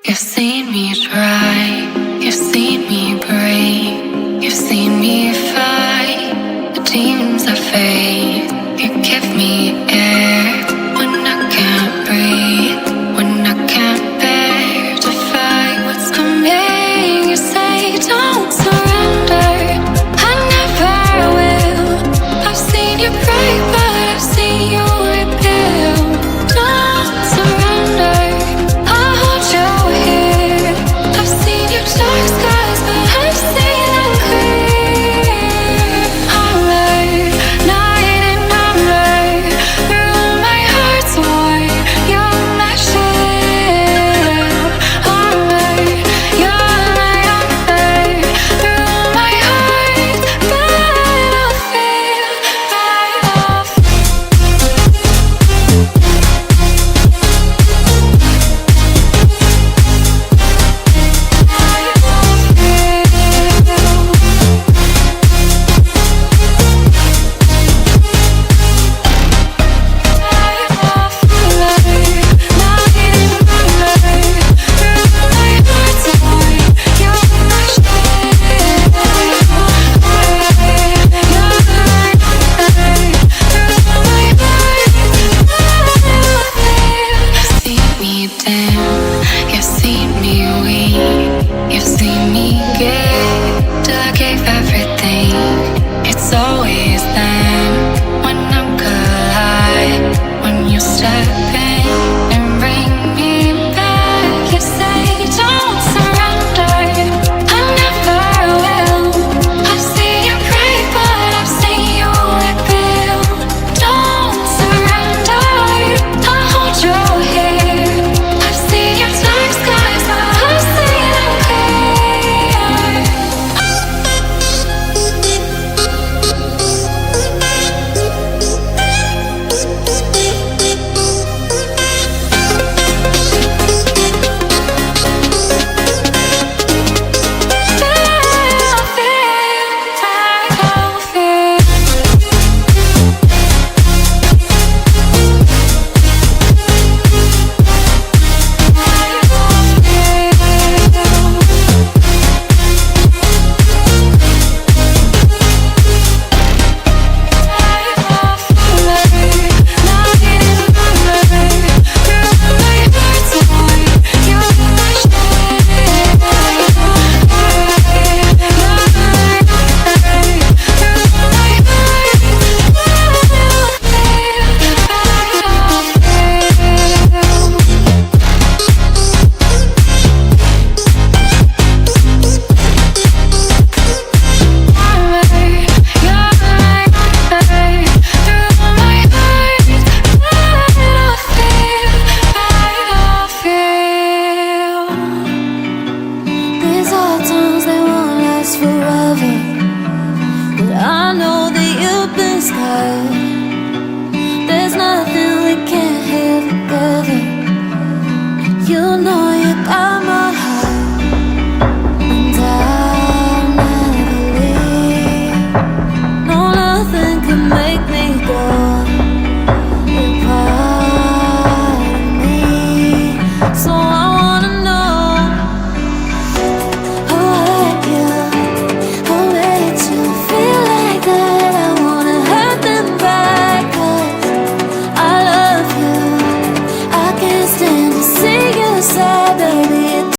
You've seen me try, you've seen me break, you've seen me fight the demons I face. You give me air when I can't breathe, when I can't bear to fight what's coming. You say don't surrender, I never will. I've seen you break, but I've seen you rebuild. Don't surrender, I'll hold you here. I've seen your dark skies, but I've seen them clear. Armor, night and armor, through my heart's war, you're my shield. Armor, you're my armor, through my heart's battlefield. You've seen me weak, you've seen me get. I gave everything. It's always then when I'm collide, when you step in and bring me back. You say don't surrender, I never will. I've seen you break, but I've seen you rebuild. Don't surrender, I'll hold you here. I've seen your dark skies, but I've seen them clear. Forever, but I know that you've been scarred. There's nothing we can't have together. You know